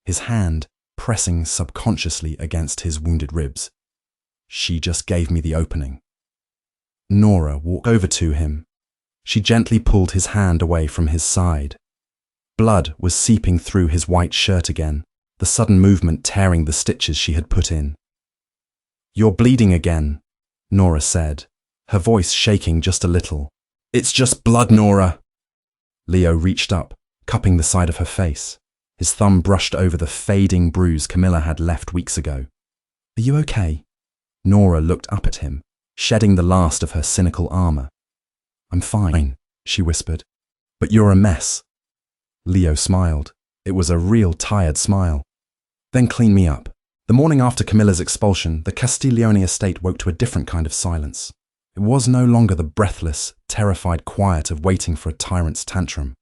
his hand pressing subconsciously against his wounded ribs. "She just gave me the opening." Nora walked over to him. She gently pulled his hand away from his side. Blood was seeping through his white shirt again, the sudden movement tearing the stitches she had put in. "You're bleeding again," Nora said, her voice shaking just a little. "It's just blood, Nora." Leo reached up, cupping the side of her face. His thumb brushed over the fading bruise Camilla had left weeks ago. "Are you okay?" Nora looked up at him, shedding the last of her cynical armor. "I'm fine," she whispered. "But you're a mess." Leo smiled. It was a real tired smile. Then clean me up. The morning after Camilla's expulsion, the Castiglione estate woke to a different kind of silence. It was no longer the breathless, terrified quiet of waiting for a tyrant's tantrum.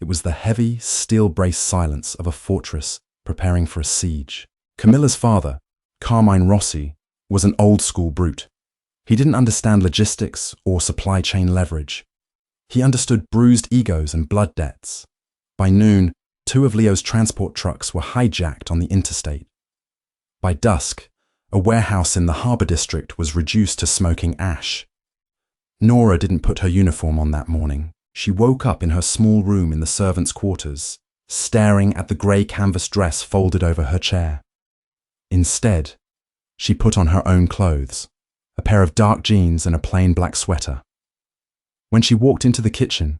It was the heavy, steel-braced silence of a fortress preparing for a siege. Camilla's father, Carmine Rossi, was an old-school brute. He didn't understand logistics or supply chain leverage. He understood bruised egos and blood debts. By noon, 2 of Leo's transport trucks were hijacked on the interstate. By dusk, a warehouse in the Harbour District was reduced to smoking ash. Nora didn't put her uniform on that morning. She woke up in her small room in the servants' quarters, staring at the grey canvas dress folded over her chair. Instead, she put on her own clothes, a pair of dark jeans and a plain black sweater. When she walked into the kitchen,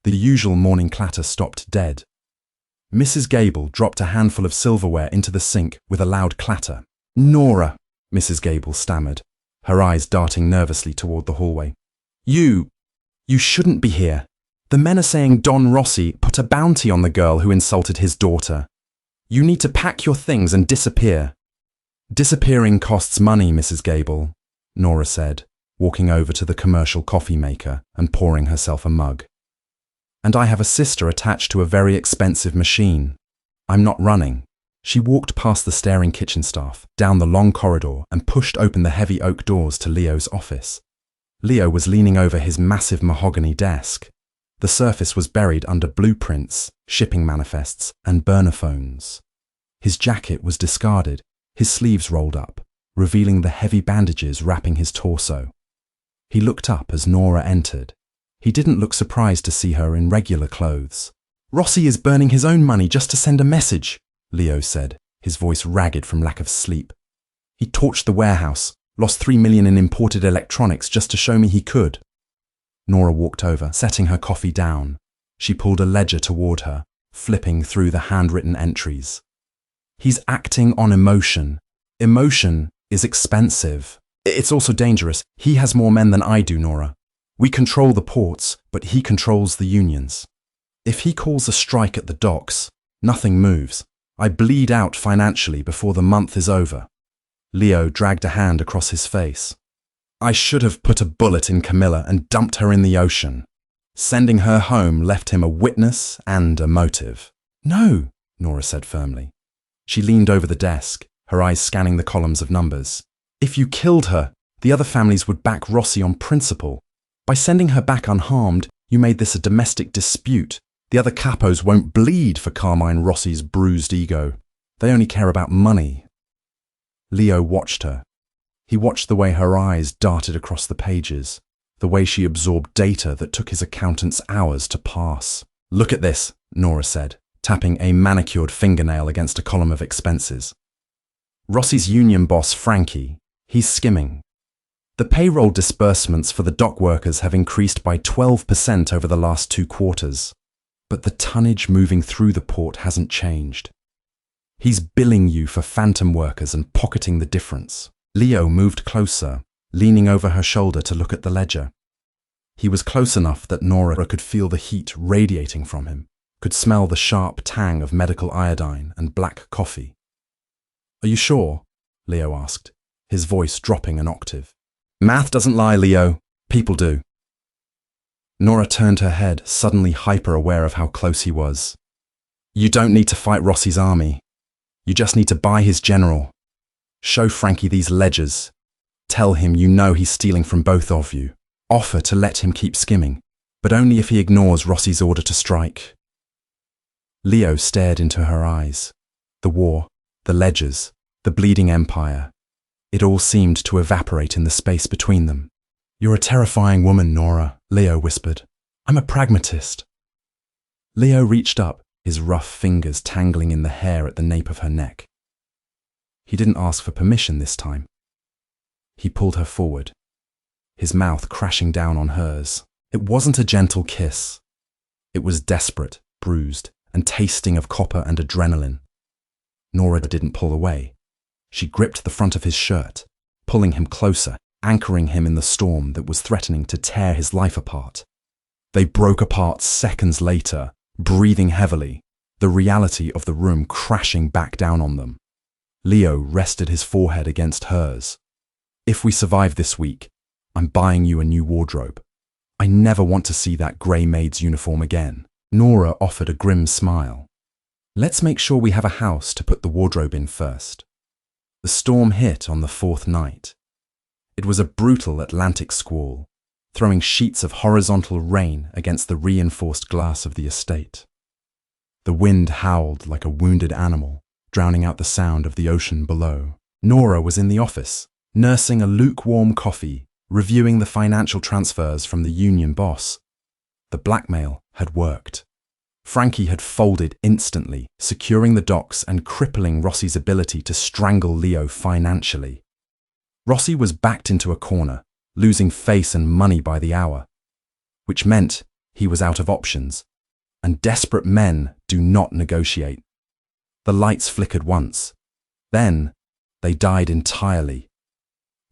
the usual morning clatter stopped dead. Mrs. Gable dropped a handful of silverware into the sink with a loud clatter. "Nora," Mrs. Gable stammered, her eyes darting nervously toward the hallway. You shouldn't be here. The men are saying Don Rossi put a bounty on the girl who insulted his daughter. You need to pack your things and disappear." "Disappearing costs money, Mrs. Gable," Nora said, walking over to the commercial coffee maker and pouring herself a mug. "And I have a sister attached to a very expensive machine. I'm not running." She walked past the staring kitchen staff, down the long corridor, and pushed open the heavy oak doors to Leo's office. Leo was leaning over his massive mahogany desk. The surface was buried under blueprints, shipping manifests, and burner phones. His jacket was discarded, his sleeves rolled up, revealing the heavy bandages wrapping his torso. He looked up as Nora entered. He didn't look surprised to see her in regular clothes. "Rossi is burning his own money just to send a message," Leo said, his voice ragged from lack of sleep. "He torched the warehouse, lost $3 million in imported electronics just to show me he could." Nora walked over, setting her coffee down. She pulled a ledger toward her, flipping through the handwritten entries. "He's acting on emotion. Emotion is expensive. It's also dangerous. He has more men than I do, Nora. We control the ports, but he controls the unions. If he calls a strike at the docks, nothing moves. I bleed out financially before the month is over." Leo dragged a hand across his face. "I should have put a bullet in Camilla and dumped her in the ocean. Sending her home left him a witness and a motive." "No," Nora said firmly. She leaned over the desk, her eyes scanning the columns of numbers. "If you killed her, the other families would back Rossi on principle. By sending her back unharmed, you made this a domestic dispute. The other capos won't bleed for Carmine Rossi's bruised ego. They only care about money." Leo watched her. He watched the way her eyes darted across the pages, the way she absorbed data that took his accountants hours to parse. "Look at this," Nora said, tapping a manicured fingernail against a column of expenses. "Rossi's union boss, Frankie, he's skimming. The payroll disbursements for the dock workers have increased by 12% over the last 2 quarters. But the tonnage moving through the port hasn't changed. He's billing you for phantom workers and pocketing the difference." Leo moved closer, leaning over her shoulder to look at the ledger. He was close enough that Nora could feel the heat radiating from him, could smell the sharp tang of medical iodine and black coffee. "Are you sure?" Leo asked, his voice dropping an octave. "Math doesn't lie, Leo. People do." Nora turned her head, suddenly hyper-aware of how close he was. "You don't need to fight Rossi's army. You just need to buy his general. Show Frankie these ledgers. Tell him you know he's stealing from both of you. Offer to let him keep skimming, but only if he ignores Rossi's order to strike." Leo stared into her eyes. The war, the ledgers, the bleeding empire. It all seemed to evaporate in the space between them. "You're a terrifying woman, Nora," Leo whispered. "I'm a pragmatist." Leo reached up, his rough fingers tangling in the hair at the nape of her neck. He didn't ask for permission this time. He pulled her forward, his mouth crashing down on hers. It wasn't a gentle kiss. It was desperate, bruised, and tasting of copper and adrenaline. Nora didn't pull away. She gripped the front of his shirt, pulling him closer, anchoring him in the storm that was threatening to tear his life apart. They broke apart seconds later, breathing heavily, the reality of the room crashing back down on them. Leo rested his forehead against hers. If we survive this week, I'm buying you a new wardrobe. I never want to see that grey maid's uniform again. Nora offered a grim smile. Let's make sure we have a house to put the wardrobe in first. The storm hit on the fourth night. It was a brutal Atlantic squall, throwing sheets of horizontal rain against the reinforced glass of the estate. The wind howled like a wounded animal, drowning out the sound of the ocean below. Nora was in the office, nursing a lukewarm coffee, reviewing the financial transfers from the union boss. The blackmail had worked. Frankie had folded instantly, securing the docks and crippling Rossi's ability to strangle Leo financially. Rossi was backed into a corner, losing face and money by the hour, which meant he was out of options, and desperate men do not negotiate. The lights flickered once. Then, they died entirely.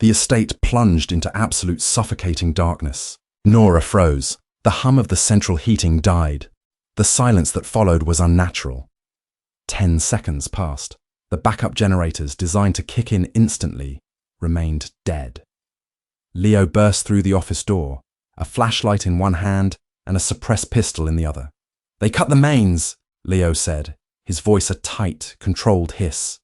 The estate plunged into absolute suffocating darkness. Nora froze. The hum of the central heating died. The silence that followed was unnatural. 10 seconds passed. The backup generators, designed to kick in instantly, remained dead. Leo burst through the office door, a flashlight in one hand and a suppressed pistol in the other. "They cut the mains," Leo said, his voice a tight, controlled hiss.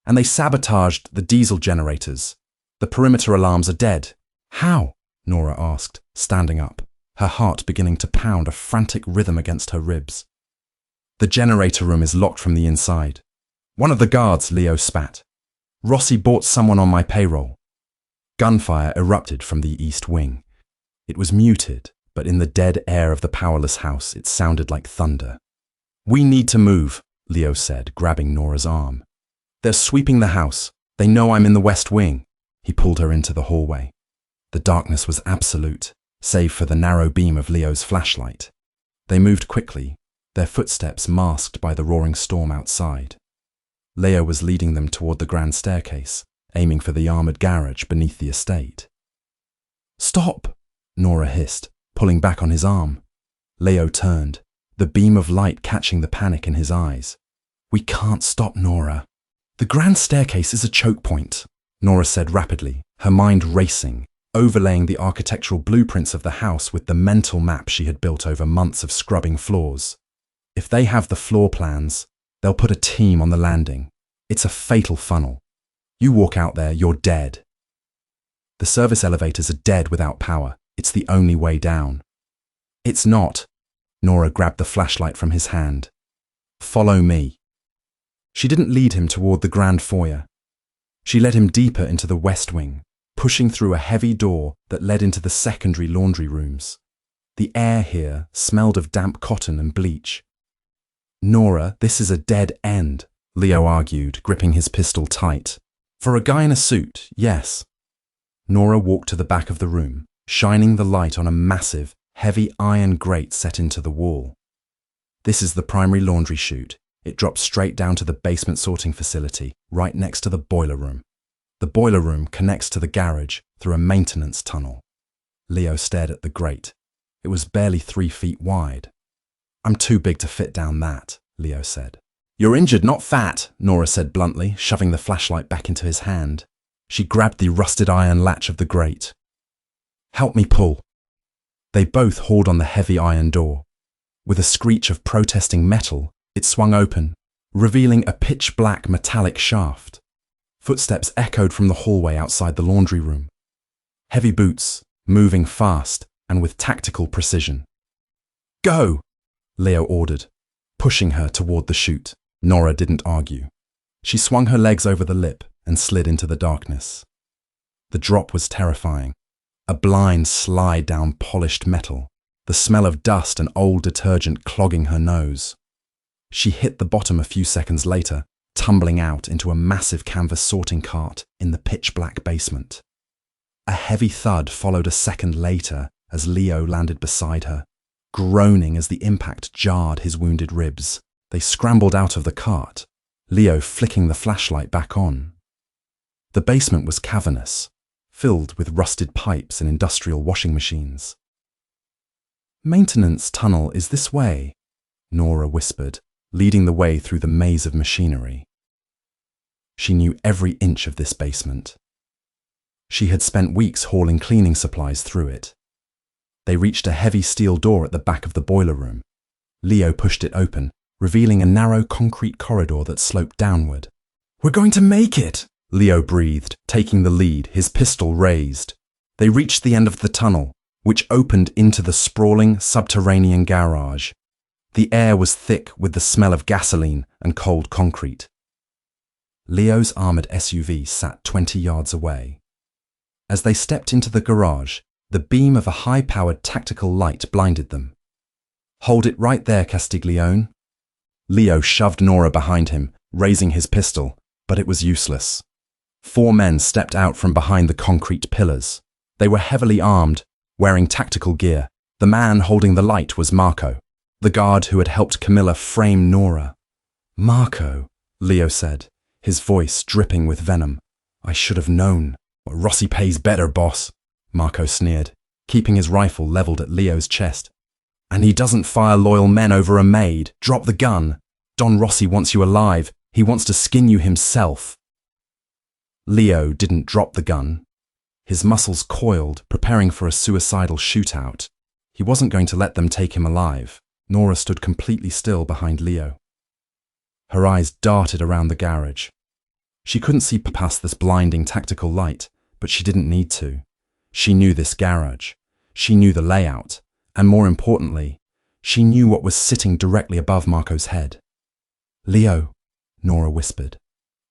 "And they sabotaged the diesel generators. The perimeter alarms are dead." "How?" Nora asked, standing up, her heart beginning to pound a frantic rhythm against her ribs. "The generator room is locked from the inside. One of the guards," Leo spat. "Rossi bought someone on my payroll." Gunfire erupted from the east wing. It was muted, but in the dead air of the powerless house, it sounded like thunder. "We need to move," Leo said, grabbing Nora's arm. "They're sweeping the house. They know I'm in the west wing." He pulled her into the hallway. The darkness was absolute, save for the narrow beam of Leo's flashlight. They moved quickly, their footsteps masked by the roaring storm outside. Leo was leading them toward the grand staircase, aiming for the armored garage beneath the estate. "Stop!" Nora hissed, pulling back on his arm. Leo turned, the beam of light catching the panic in his eyes. "We can't stop, Nora." "The grand staircase is a choke point," Nora said rapidly, her mind racing, overlaying the architectural blueprints of the house with the mental map she had built over months of scrubbing floors. "If they have the floor plans, they'll put a team on the landing. It's a fatal funnel. You walk out there, you're dead." "The service elevators are dead without power. It's the only way down." "It's not." Nora grabbed the flashlight from his hand. "Follow me." She didn't lead him toward the grand foyer. She led him deeper into the west wing, pushing through a heavy door that led into the secondary laundry rooms. The air here smelled of damp cotton and bleach. "Nora, this is a dead end," Leo argued, gripping his pistol tight. "For a guy in a suit, yes." Nora walked to the back of the room, shining the light on a massive, heavy iron grate set into the wall. "This is the primary laundry chute. It drops straight down to the basement sorting facility, right next to the boiler room. The boiler room connects to the garage through a maintenance tunnel." Leo stared at the grate. It was barely 3 feet wide. "I'm too big to fit down that," Leo said. "You're injured, not fat," Nora said bluntly, shoving the flashlight back into his hand. She grabbed the rusted iron latch of the grate. "Help me pull." They both hauled on the heavy iron door. With a screech of protesting metal, it swung open, revealing a pitch-black metallic shaft. Footsteps echoed from the hallway outside the laundry room. Heavy boots, moving fast and with tactical precision. "Go!" Leo ordered, pushing her toward the chute. Nora didn't argue. She swung her legs over the lip and slid into the darkness. The drop was terrifying. A blind slide down polished metal, the smell of dust and old detergent clogging her nose. She hit the bottom a few seconds later, tumbling out into a massive canvas sorting cart in the pitch-black basement. A heavy thud followed a second later as Leo landed beside her, groaning as the impact jarred his wounded ribs. They scrambled out of the cart, Leo flicking the flashlight back on. The basement was cavernous, filled with rusted pipes and industrial washing machines. "Maintenance tunnel is this way," Nora whispered, leading the way through the maze of machinery. She knew every inch of this basement. She had spent weeks hauling cleaning supplies through it. They reached a heavy steel door at the back of the boiler room. Leo pushed it open, revealing a narrow concrete corridor that sloped downward. "We're going to make it!" Leo breathed, taking the lead, his pistol raised. They reached the end of the tunnel, which opened into the sprawling subterranean garage. The air was thick with the smell of gasoline and cold concrete. Leo's armored SUV sat 20 yards away. As they stepped into the garage, the beam of a high-powered tactical light blinded them. "Hold it right there, Castiglione." Leo shoved Nora behind him, raising his pistol, but it was useless. 4 men stepped out from behind the concrete pillars. They were heavily armed, wearing tactical gear. The man holding the light was Marco, the guard who had helped Camilla frame Nora. "Marco," Leo said, his voice dripping with venom. "I should have known." "Rossi pays better, boss," Marco sneered, keeping his rifle leveled at Leo's chest. "And he doesn't fire loyal men over a maid. Drop the gun. Don Rossi wants you alive. He wants to skin you himself." Leo didn't drop the gun. His muscles coiled, preparing for a suicidal shootout. He wasn't going to let them take him alive. Nora stood completely still behind Leo. Her eyes darted around the garage. She couldn't see past this blinding tactical light, but she didn't need to. She knew this garage. She knew the layout. And more importantly, she knew what was sitting directly above Marco's head. "Leo," Nora whispered,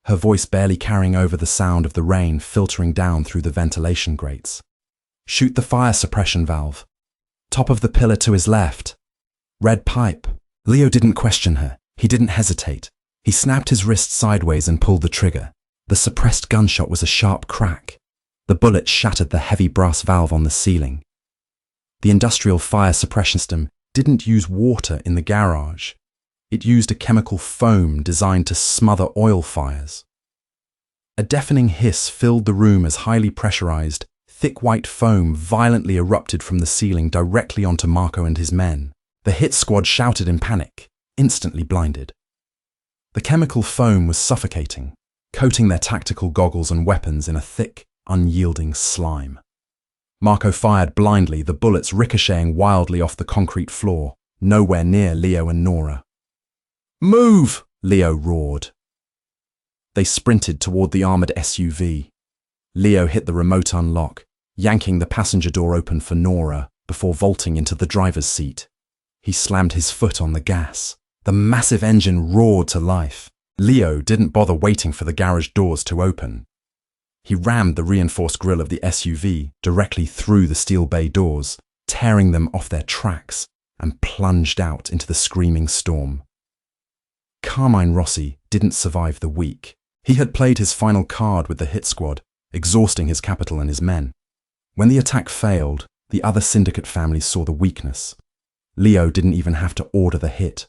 her voice barely carrying over the sound of the rain filtering down through the ventilation grates. "Shoot the fire suppression valve. Top of the pillar to his left. Red pipe." Leo didn't question her. He didn't hesitate. He snapped his wrist sideways and pulled the trigger. The suppressed gunshot was a sharp crack. The bullet shattered the heavy brass valve on the ceiling. The industrial fire suppression system didn't use water in the garage. It used a chemical foam designed to smother oil fires. A deafening hiss filled the room as highly pressurized, thick white foam violently erupted from the ceiling directly onto Marco and his men. The hit squad shouted in panic, instantly blinded. The chemical foam was suffocating, coating their tactical goggles and weapons in a thick, unyielding slime. Marco fired blindly, the bullets ricocheting wildly off the concrete floor, nowhere near Leo and Nora. "Move!" Leo roared. They sprinted toward the armored SUV. Leo hit the remote unlock, yanking the passenger door open for Nora before vaulting into the driver's seat. He slammed his foot on the gas. The massive engine roared to life. Leo didn't bother waiting for the garage doors to open. He rammed the reinforced grille of the SUV directly through the steel bay doors, tearing them off their tracks, and plunged out into the screaming storm. Carmine Rossi didn't survive the week. He had played his final card with the hit squad, exhausting his capital and his men. When the attack failed, the other syndicate families saw the weakness. Leo didn't even have to order the hit.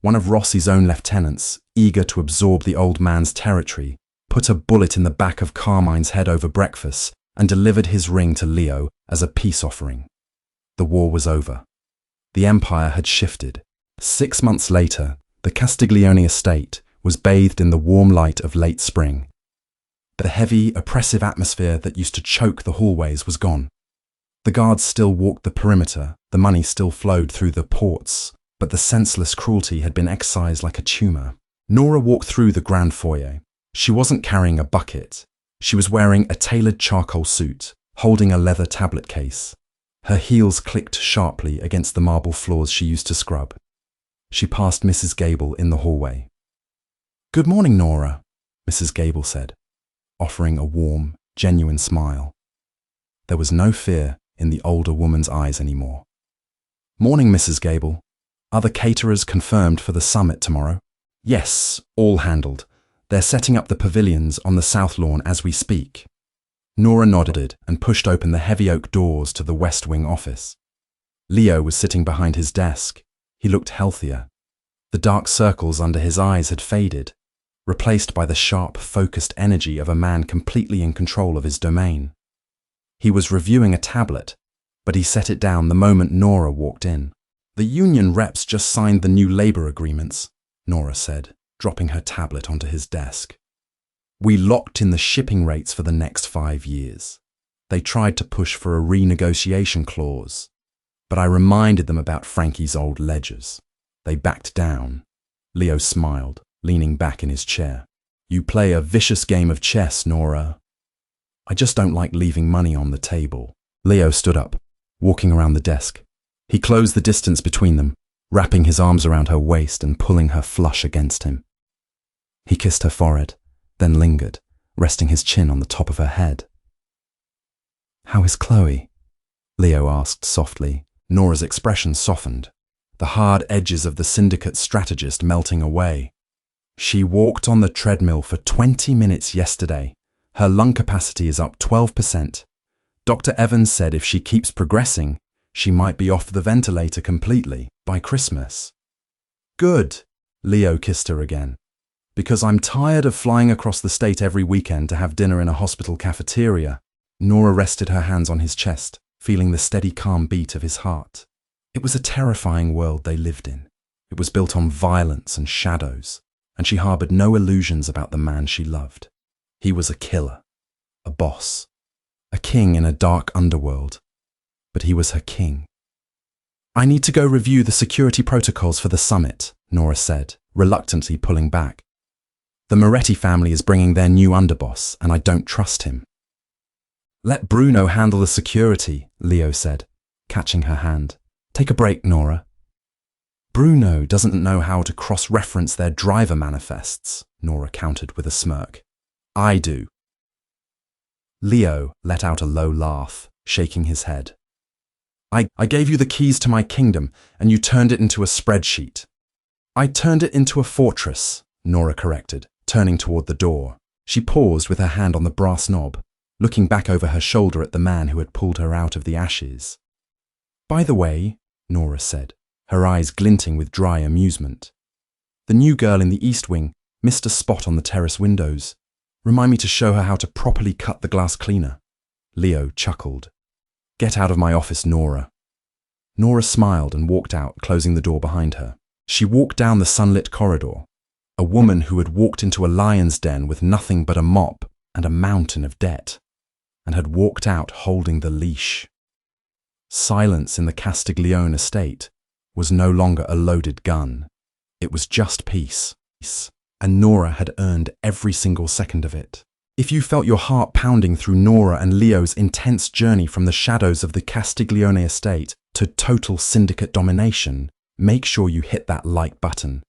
One of Rossi's own lieutenants, eager to absorb the old man's territory, put a bullet in the back of Carmine's head over breakfast and delivered his ring to Leo as a peace offering. The war was over. The empire had shifted. 6 months later, the Castiglione estate was bathed in the warm light of late spring. The heavy, oppressive atmosphere that used to choke the hallways was gone. The guards still walked the perimeter, the money still flowed through the ports, but the senseless cruelty had been excised like a tumor. Nora walked through the grand foyer. She wasn't carrying a bucket. She was wearing a tailored charcoal suit, holding a leather tablet case. Her heels clicked sharply against the marble floors she used to scrub. She passed Mrs. Gable in the hallway. "Good morning, Nora," Mrs. Gable said, offering a warm, genuine smile. There was no fear in the older woman's eyes anymore. "Morning, Mrs. Gable. Are the caterers confirmed for the summit tomorrow?" "Yes, all handled. They're setting up the pavilions on the south lawn as we speak." Nora nodded and pushed open the heavy oak doors to the West Wing office. Leo was sitting behind his desk. He looked healthier. The dark circles under his eyes had faded, replaced by the sharp, focused energy of a man completely in control of his domain. He was reviewing a tablet, but he set it down the moment Nora walked in. "The union reps just signed the new labor agreements. Nora said, dropping her tablet onto his desk. We locked in the shipping rates for the next 5 years. They tried to push for a renegotiation clause, but I reminded them about Frankie's old ledgers. They backed down. Leo smiled, leaning back in his chair. You play a vicious game of chess, Nora. I just don't like leaving money on the table. Leo stood up, walking around the desk. He closed the distance between them, wrapping his arms around her waist and pulling her flush against him. He kissed her forehead, then lingered, resting his chin on the top of her head. How is Chloe? Leo asked softly. Nora's expression softened, the hard edges of the syndicate strategist melting away. She walked on the treadmill for 20 minutes yesterday. Her lung capacity is up 12%. Dr. Evans said if she keeps progressing, she might be off the ventilator completely by Christmas. Good, Leo kissed her again. Because I'm tired of flying across the state every weekend to have dinner in a hospital cafeteria. Nora rested her hands on his chest, feeling the steady, calm beat of his heart. It was a terrifying world they lived in. It was built on violence and shadows, and she harbored no illusions about the man she loved. He was a killer, a boss, a king in a dark underworld, but he was her king. I need to go review the security protocols for the summit, Nora said, reluctantly pulling back. The Moretti family is bringing their new underboss, and I don't trust him. Let Bruno handle the security, Leo said, catching her hand. Take a break, Nora. Bruno doesn't know how to cross-reference their driver manifests, Nora countered with a smirk. I do. Leo let out a low laugh, shaking his head. I gave you the keys to my kingdom, and you turned it into a spreadsheet. I turned it into a fortress, Nora corrected, turning toward the door. She paused with her hand on the brass knob, looking back over her shoulder at the man who had pulled her out of the ashes. By the way, Nora said, her eyes glinting with dry amusement. The new girl in the East Wing missed a spot on the terrace windows. Remind me to show her how to properly cut the glass cleaner. Leo chuckled. Get out of my office, Nora. Nora smiled and walked out, closing the door behind her. She walked down the sunlit corridor, a woman who had walked into a lion's den with nothing but a mop and a mountain of debt, and had walked out holding the leash. Silence in the Castiglione estate was no longer a loaded gun. It was just peace, and Nora had earned every single second of it. If you felt your heart pounding through Nora and Leo's intense journey from the shadows of the Castiglione estate to total syndicate domination, make sure you hit that like button.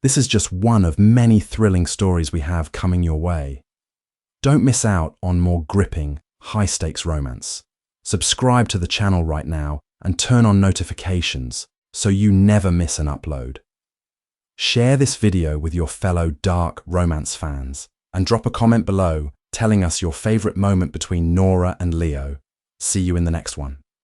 This is just one of many thrilling stories we have coming your way. Don't miss out on more gripping, high-stakes romance. Subscribe to the channel right now and turn on notifications so you never miss an upload. Share this video with your fellow dark romance fans and drop a comment below telling us your favorite moment between Nora and Leo. See you in the next one.